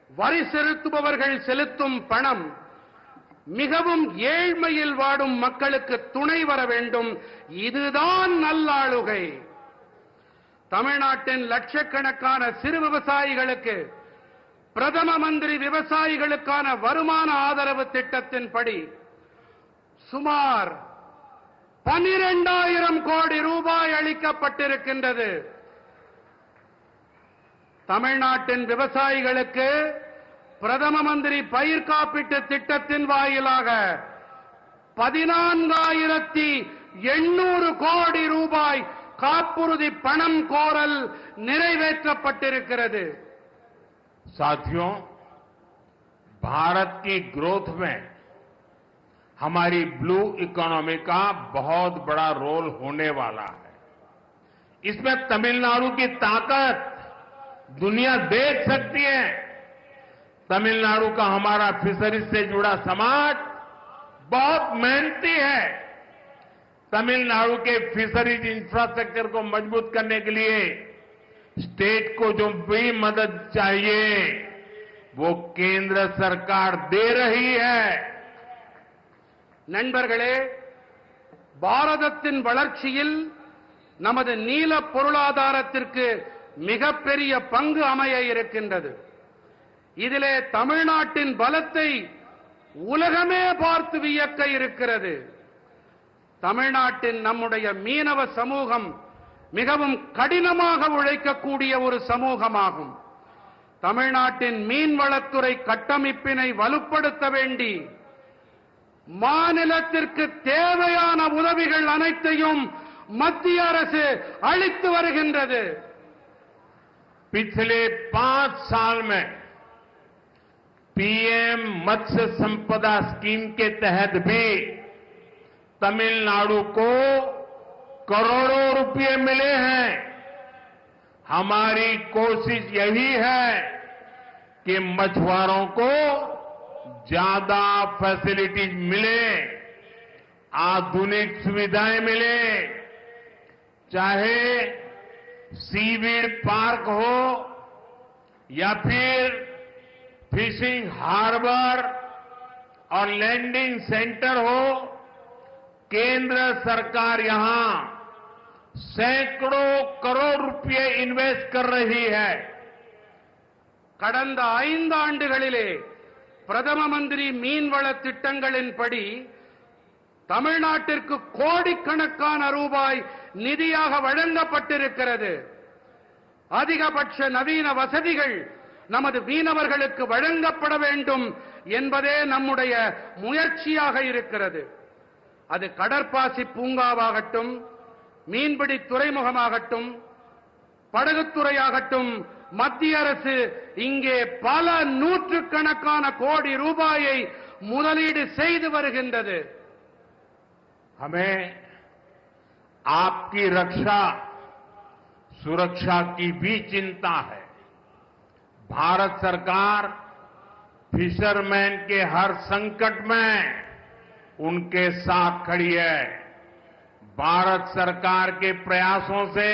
வரி செலுத்துபவர்கள் செலுத்தும் பணம் மிகவும் ஏழ்மையில் வாடும் மக்களுக்கு துணை வர வேண்டும். இதுதான் நல்லாளுகை. தமிழ்நாட்டின் லட்சக்கணக்கான சிறு விவசாயிகளுக்கு பிரதம மந்திரி விவசாயிகளுக்கான வருமான ஆதரவு திட்டத்தின்படி சுமார் 12,000 கோடி ரூபாய் பிரதம மந்திரி பயிர் காப்பீட்டு திட்டத்தின் வாயிலாக 14,800 கோடி ரூபாய் காப்புறுதி பணம் கோரல் நிறைவேற்றப்பட்டிருக்கிறது. साथियों, भारत की ग्रोथ में हमारी ब्लू इकोनॉमी का बहुत बड़ा रोल होने वाला है. इसमें तमिलनाडु की ताकत दुनिया देख सकती है. तमिलनाडु का हमारा फिशरीज से जुड़ा समाज बहुत मेहनती है. तमिलनाडु के फिशरीज इंफ्रास्ट्रक्चर को मजबूत करने के लिए स्टेट को जो भी मदद चाहिए वो केंद्र सरकार दे रही है. நண்பர்களே, பாரதத்தின் வளர்ச்சியில் நமது நீல பொருளாதாரத்திற்கு மிகப்பெரிய பங்கு அமைய இருக்கின்றது. இதிலே தமிழ்நாட்டின் பலத்தை உலகமே பார்த்து வியக்க இருக்கிறது. தமிழ்நாட்டின் நம்முடைய மீனவ சமூகம் மிகவும் கடினமாக உழைக்கக்கூடிய ஒரு சமூகமாகும். தமிழ்நாட்டின் மீன்வளத்துறை கட்டமைப்பினை வலுப்படுத்த வேண்டி மாநிலத்திற்கு தேவையான உதவிகள் அனைத்தையும் மத்திய அரசு அளித்து வருகின்றது. पिछले 5 साल में पीएम मत्स्य संपदा स्कीम के तहत भी तमिलनाडु को करोड़ों रुपए मिले हैं. हमारी कोशिश यही है कि मछुआरों को ज्यादा फैसिलिटीज मिले, आधुनिक सुविधाएं मिले, चाहे सीवीड पार्क हो या फिर फिशिंग हार्बर और लैंडिंग सेंटर हो. केंद्र सरकार यहां सैकड़ों करोड़ रुपए इन्वेस्ट कर रही है. கடந்த 5 ஆண்டுகளிலே பிரதம மந்திரி மீன்வள திட்டங்களின்படி தமிழ்நாட்டிற்கு கோடிக்கணக்கான ரூபாய் நிதியாக வழங்கப்பட்டிருக்கிறது. அதிகபட்ச நவீன வசதிகள் நமது மீனவர்களுக்கு வழங்கப்பட வேண்டும் என்பதே நம்முடைய முயற்சியாக இருக்கிறது. அது கடற்பாசி பூங்காவாகட்டும், மீன்பிடி துறைமுகமாகட்டும், படகுத்துறையாகட்டும், மத்திய அரசு இங்கே பல நூற்றுக்கணக்கான கோடி ரூபாயை முதலீடு செய்து வருகின்றது. हमें आपकी रक्षा सुरक्षा की भी चिंता है. भारत सरकार फिशरमैन के हर संकट में उनके साथ खड़ी है. भारत सरकार के प्रयासों से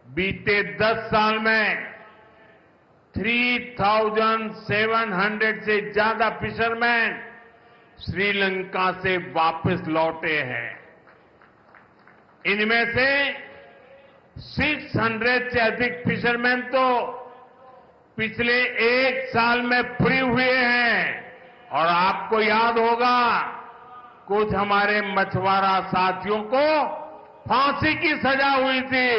बीते 10 साल में 3,700 से ज्यादा फिशरमैन श्रीलंका से वापस लौटे हैं. इनमें से 600 से अधिक फिशरमैन तो पिछले 1 साल में फ्री हुए हैं. और आपको याद होगा, कुछ हमारे मछुआरा साथियों को फांसी की सजा हुई थी.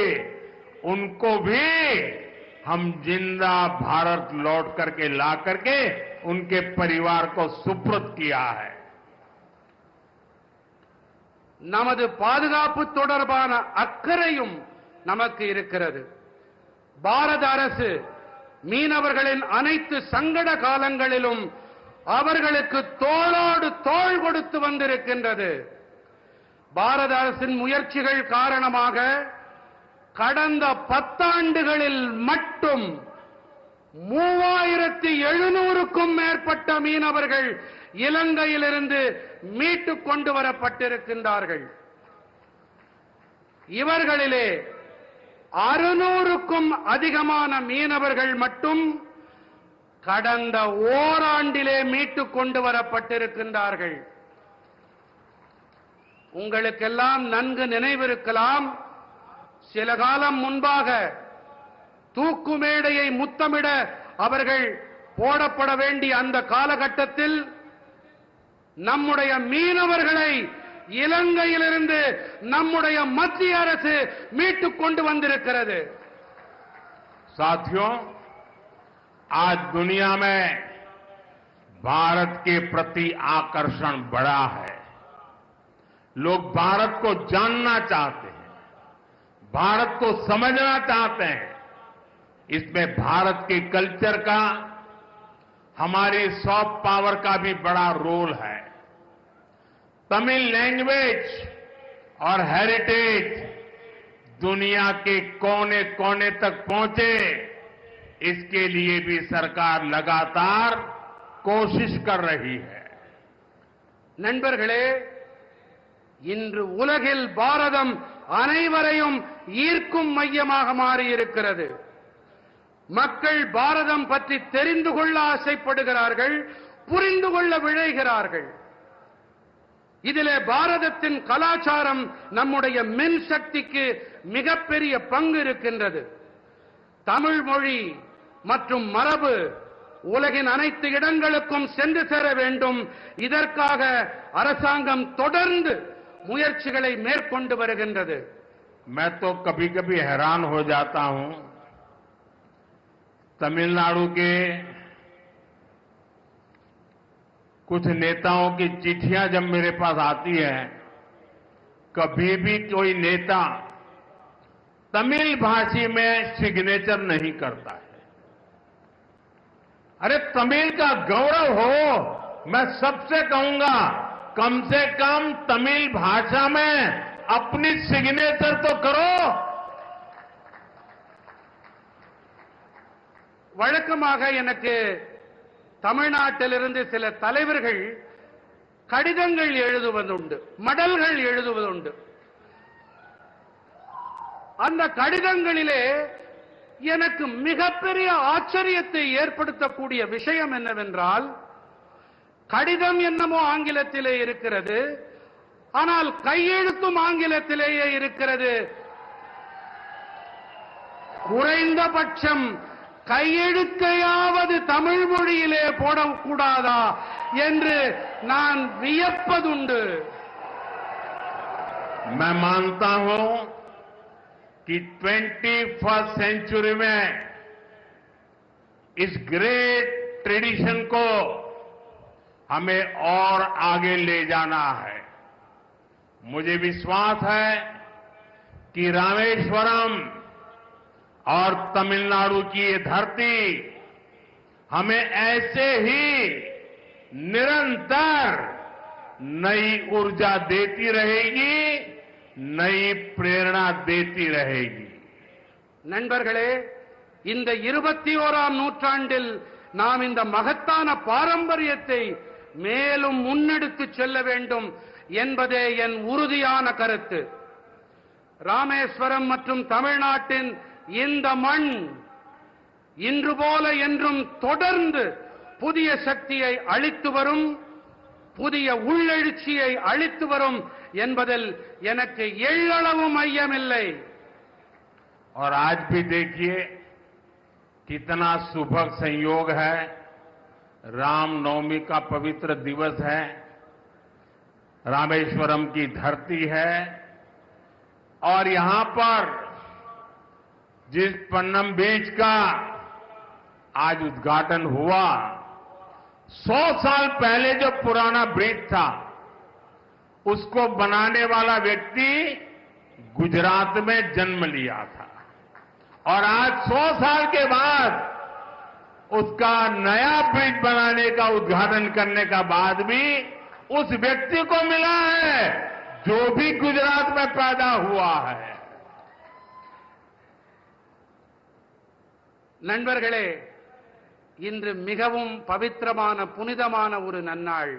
उनको भी हम जिंदा भारत लौट करके ला करके उनके परिवार को सुपुर्द किया है. நமது பாதுகாப்பு தொடர்பான அக்கறையும் நமக்கு இருக்கிறது. பாரத அரசு மீனவர்களின் அனைத்து சங்கட காலங்களிலும் அவர்களுக்கு தோளோடு தோள் கொடுத்து வந்திருக்கின்றது. பாரத அரசின் முயற்சிகள் காரணமாக கடந்த 10 ஆண்டுகளில் மட்டும் 3,700க்கும் மேற்பட்ட மீனவர்கள் இலங்கையிலிருந்து மீட்டுக் கொண்டு வரப்பட்டிருக்கின்றார்கள். இவர்களிலே 600க்கும் அதிகமான மீனவர்கள் மட்டும் கடந்த ஓராண்டிலே மீட்டுக் கொண்டு வரப்பட்டிருக்கின்றார்கள். உங்களுக்கெல்லாம் நன்கு நினைவிருக்கலாம், சில காலம் முன்பாக தூக்கு மேடையை முத்தமிட அவர்கள் போடப்பட வேண்டிய அந்த காலகட்டத்தில் நம்முடைய மீனவர்களை இலங்கையிலிருந்து நம்முடைய மத்திய அரசு மீட்டுக் கொண்டு வந்திருக்கிறது. साथियों, आज दुनिया में भारत के प्रति आकर्षण बढ़ा है। लोग भारत को जानना चाहते हैं, भारत को समझना चाहते हैं। इसमें भारत के कल्चर का, हमारी सॉफ्ट पावर का भी बड़ा रोल है। तमिल लैंग्वेज और हेरिटेज दुनिया के कोने कोने तक पहुंचे, इसके लिए भी सरकार लगातार कोशिश कर रही है। நண்பர்களே, இன்று உலகில் பாரதம் அனைவரையும் ஈர்க்கும் மையமாக மாறியிருக்கிறது. மக்கள் பாரதம் பற்றி தெரிந்து கொள்ள ஆசைப்படுகிறார்கள், புரிந்து கொள்ள விழைகிறார்கள். இதிலே பாரதத்தின் கலாச்சாரம் நம்முடைய மின் சக்திக்கு மிகப்பெரிய பங்கு இருக்கின்றது. தமிழ் மொழி மற்றும் மரபு உலகின் அனைத்து இடங்களுக்கும் சென்று சேர வேண்டும். இதற்காக அரசாங்கம் தொடர்ந்து முயற்சிகளை மேற்கொண்டு வருகின்றது. मैं तो कभी कभी हैरान हो जाता हूं, तमिलनाडु के कुछ नेताओं की चिट्ठियां जब मेरे पास आती है, कभी भी कोई नेता तमिल भाषी में सिग्नेचर नहीं करता है। अरे तमिल का गौरव हो, मैं सबसे कहूंगा कम से कम तमिल भाषा में अपनी सिग्नेचर तो करो। வழக்கமாக எனக்கு தமிழ்நாட்டிலிருந்து சில தலைவர்கள் கடிதங்கள் எழுதுவதுண்டு, மடல்கள் எழுதுவதுண்டு. அந்த கடிதங்களிலே எனக்கு மிகப்பெரிய ஆச்சரியத்தை ஏற்படுத்தக்கூடிய விஷயம் என்னவென்றால், கடிதம் என்னமோ ஆங்கிலத்திலே இருக்கிறது, ஆனால் கையெழுத்தும் ஆங்கிலத்திலேயே இருக்கிறது. குறைந்தபட்சம் கையெழுத்தையாவது தமிழ் மொழியிலே போடக்கூடாதா என்று நான் வியப்பதுண்டு. मैं मानता हूं कि 21st सेंचुरी में इस ग्रेट ट्रेडिशन को हमें और आगे ले जाना है। मुझे विश्वास है कि रामेश्वरम और तमिलनाडु की ये धरती हमें ऐसे ही निरंतर नई ऊर्जा देती रहेगी, नई प्रेरणा देती रहेगी. நண்பர்களே, இந்த 21ஆம் நூற்றாண்டில் நாம் இந்த மகத்தான பாரம்பரியத்தை மேலும் முன்னெடுத்துச் செல்ல வேண்டும் என்பதே என் உறுதியான கருத்து. ராமேஸ்வரம் மற்றும் தமிழ்நாட்டின் இந்த மண் இன்று போல என்றும் தொடர்ந்து புதிய சக்தியை அளித்து வரும், புதிய உள்ளெழுச்சியை அளித்து வரும் என்பதில் எனக்கு எள்ளளவும் ஐயமில்லை. और आज भी देखिए कितना सुभग संयोग है, रामनवमी का पवित्र दिवस है, रामेश्वरम की धरती है, और यहां पर जिस पन्नम बीच का आज उद्घाटन हुआ, 100 साल पहले जो पुराना ब्रिज था उसको बनाने वाला व्यक्ति गुजरात में जन्म लिया था, और आज 100 साल के बाद उसका नया ब्रिज बनाने का उद्घाटन करने का बाद भी उस व्यक्ति को मिला है जो भी गुजरात में पैदा हुआ है. நண்பர்களே, இன்று மிகவும் பவித்திரமான புனிதமான ஒரு நன்னாள்.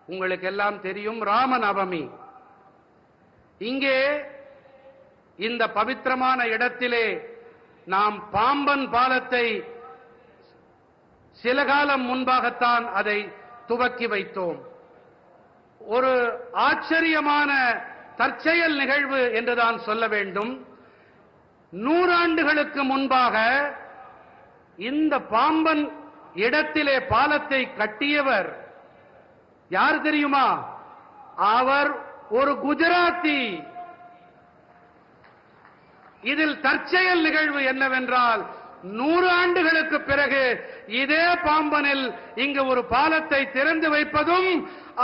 உங்களுக்கு எல்லாம் தெரியும், ராமநவமி. இங்கே இந்த பவித்திரமான இடத்திலே நாம் பாம்பன் பாலத்தை சில காலம் முன்பாகத்தான் அதை துவக்கி வைத்தோம். ஒரு ஆச்சரியமான தற்செயல் நிகழ்வு என்றுதான் சொல்ல வேண்டும். 100 ஆண்டுகளுக்கு முன்பாக இந்த பாம்பன் இடத்திலே பாலத்தை கட்டியவர் யார் தெரியுமா? அவர் ஒரு குஜராத்தி. இதில் தற்செயல் நிகழ்வு என்னவென்றால், 100 ஆண்டுகளுக்கு பிறகு இதே பாம்பனில் இங்கு ஒரு பாலத்தை திறந்து வைப்பதும்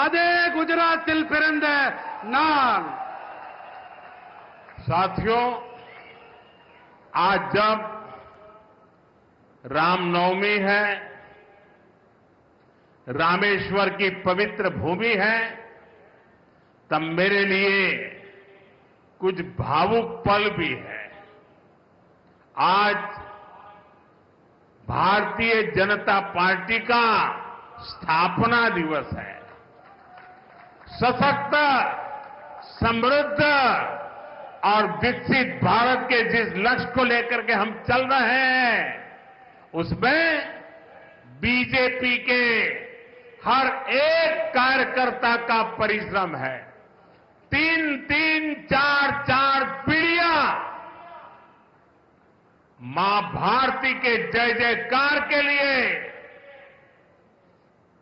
அதே குஜராத்தில் பிறந்த நான். साथियों, आज जब रामनवमी है, रामेश्वर की पवित्र भूमि है, तब मेरे लिए कुछ भावुक पल भी है. आज भारतीय जनता पार्टी का स्थापना दिवस है. सशक्त, समृद्ध और विकसित भारत के जिस लक्ष्य को लेकर के हम चल रहे हैं, उसमें बीजेपी के हर एक कार्यकर्ता का परिश्रम है. 3-3, 4-4 पीढ़ियां मां भारती के जय जयकार के लिए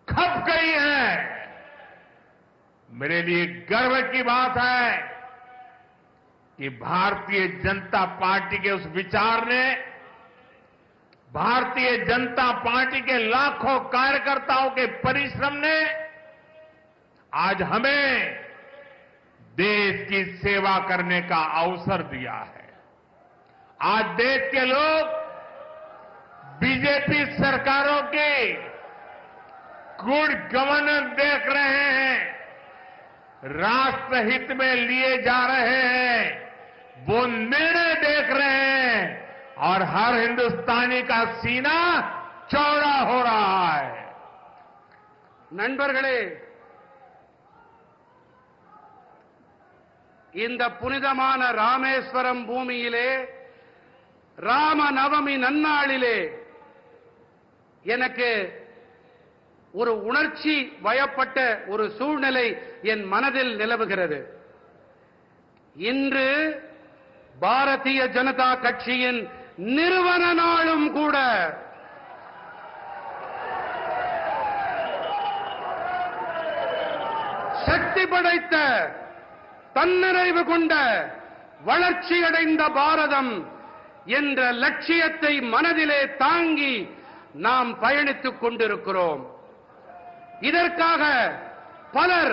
खप गई है. मेरे लिए गर्व की बात है कि भारतीय जनता पार्टी के उस विचार ने, भारतीय जनता पार्टी के लाखों कार्यकर्ताओं के परिश्रम ने आज हमें देश की सेवा करने का अवसर दिया है. आज देश के लोग बीजेपी सरकारों की गुड गवर्नेंस देख रहे हैं, राष्ट्रहित में लिए जा रहे हैं वो निर्णय देख रहे हैं और हर हिंदुस्तानी का सीना चौड़ा हो रहा है. நண்பர்களே, இந்த புனிதமான ராமேஸ்வரம் பூமியிலே ராம நவமி நன்னாளிலே எனக்கு ஒரு உணர்ச்சி வயப்பட்ட ஒரு சூழ்நிலை என் மனதில் நிலவுகிறது. இன்று பாரதிய ஜனதா கட்சியின் நிறுவன நாளும் கூட. சக்தி படைத்த, தன்னிறைவு கொண்ட, வளர்ச்சியடைந்த பாரதம் என்ற லட்சியத்தை மனதிலே தாங்கி நாம் பயணித்துக் கொண்டிருக்கிறோம். இதற்காக பலர்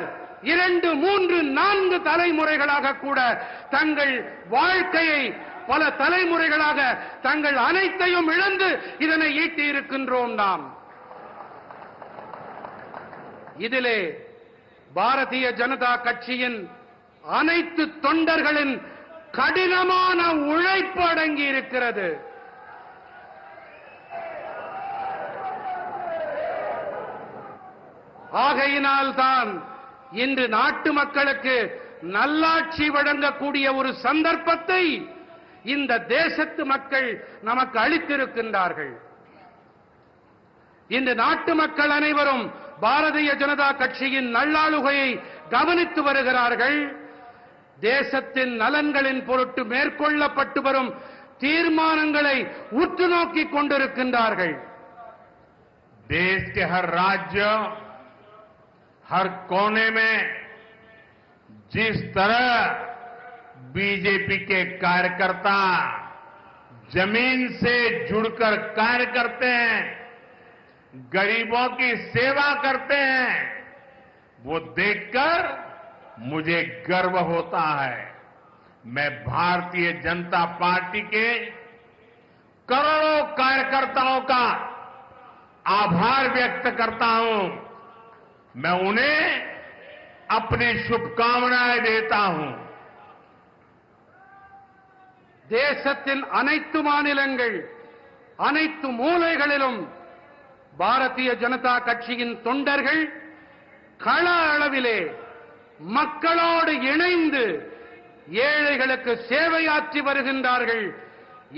2, 3, 4 தலைமுறைகளாக கூட தங்கள் வாழ்க்கையை, பல தலைமுறைகளாக தங்கள் அனைத்தையும் இழந்து இதனை ஈட்டி இருக்கின்றோம். நாம் இதிலே பாரதிய ஜனதா கட்சியின் அனைத்து தொண்டர்களின் கடினமான உழைப்பு அடங்கி இருக்கிறது. ஆகையினால்தான் இன்று நாட்டு மக்களுக்கு நல்லாட்சி வழங்கக்கூடிய ஒரு சந்தர்ப்பத்தை இந்த தேசத்து மக்கள் நமக்கு அளித்திருக்கின்றார்கள். இந்த நாட்டு மக்கள் அனைவரும் பாரதிய ஜனதா கட்சியின் நல்லாளுகையை கவனித்து வருகிறார்கள். தேசத்தின் நலன்களின் பொருட்டு மேற்கொள்ளப்பட்டு வரும் தீர்மானங்களை உற்று நோக்கிக் கொண்டிருக்கின்றார்கள். देश के हर राज्य, हर कोने में जिस तरह बीजेपी के कार्यकर्ता जमीन से जुड़कर कार्य करते हैं, गरीबों की सेवा करते हैं, वो देखकर मुझे गर्व होता है. मैं भारतीय जनता पार्टी के करोड़ों कार्यकर्ताओं का आभार व्यक्त करता हूं. मैं उन्हें अपनी शुभकामनाएं देता हूं. தேசத்தின் அனைத்து மாநிலங்கள், அனைத்து மூலைகளிலும் பாரதிய ஜனதா கட்சியின் தொண்டர்கள் கள அளவிலே மக்களோடு இணைந்து ஏழைகளுக்கு சேவையாற்றி வருகின்றார்கள்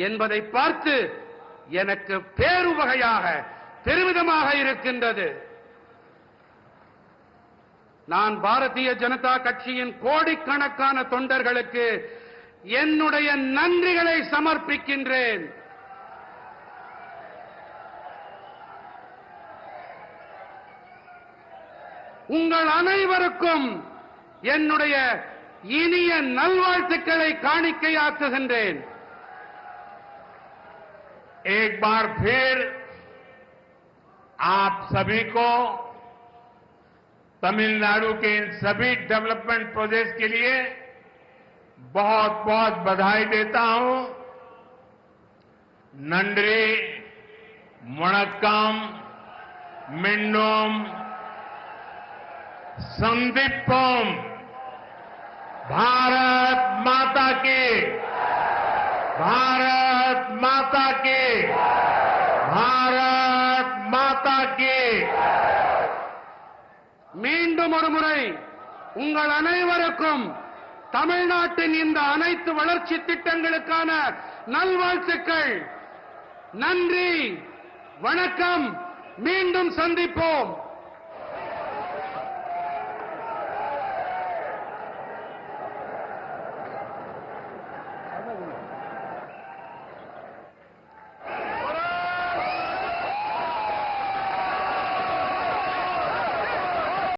என்பதை பார்த்து எனக்கு பேருவகையாக, பெருமிதமாக இருக்கின்றது. நான் பாரதிய ஜனதா கட்சியின் கோடிக்கணக்கான தொண்டர்களுக்கு என்னுடைய நன்றிகளை சமர்ப்பிக்கின்றேன். உங்கள் அனைவருக்கும் என்னுடைய இனிய நல்வாழ்த்துக்களை காணிக்கையாக்குகின்றேன். एक बार फिर आप सभी को तमिलनाडु के इन सभी डेवलपमेंट प्रोजेक्ट्स के लिए बहुत बहुत बधाई देता हूं। नंद्री, वणक्कम, मिंडोम, संदीपम, भारत माता की, भारत माता की, भारत माता की। மீண்டும் ஒரு முறை உங்கள் அனைவருக்கும் தமிழ்நாட்டின் இந்த அனைத்து வளர்ச்சி திட்டங்களுக்கான நல்வாழ்த்துக்கள். நன்றி, வணக்கம், மீண்டும் சந்திப்போம்.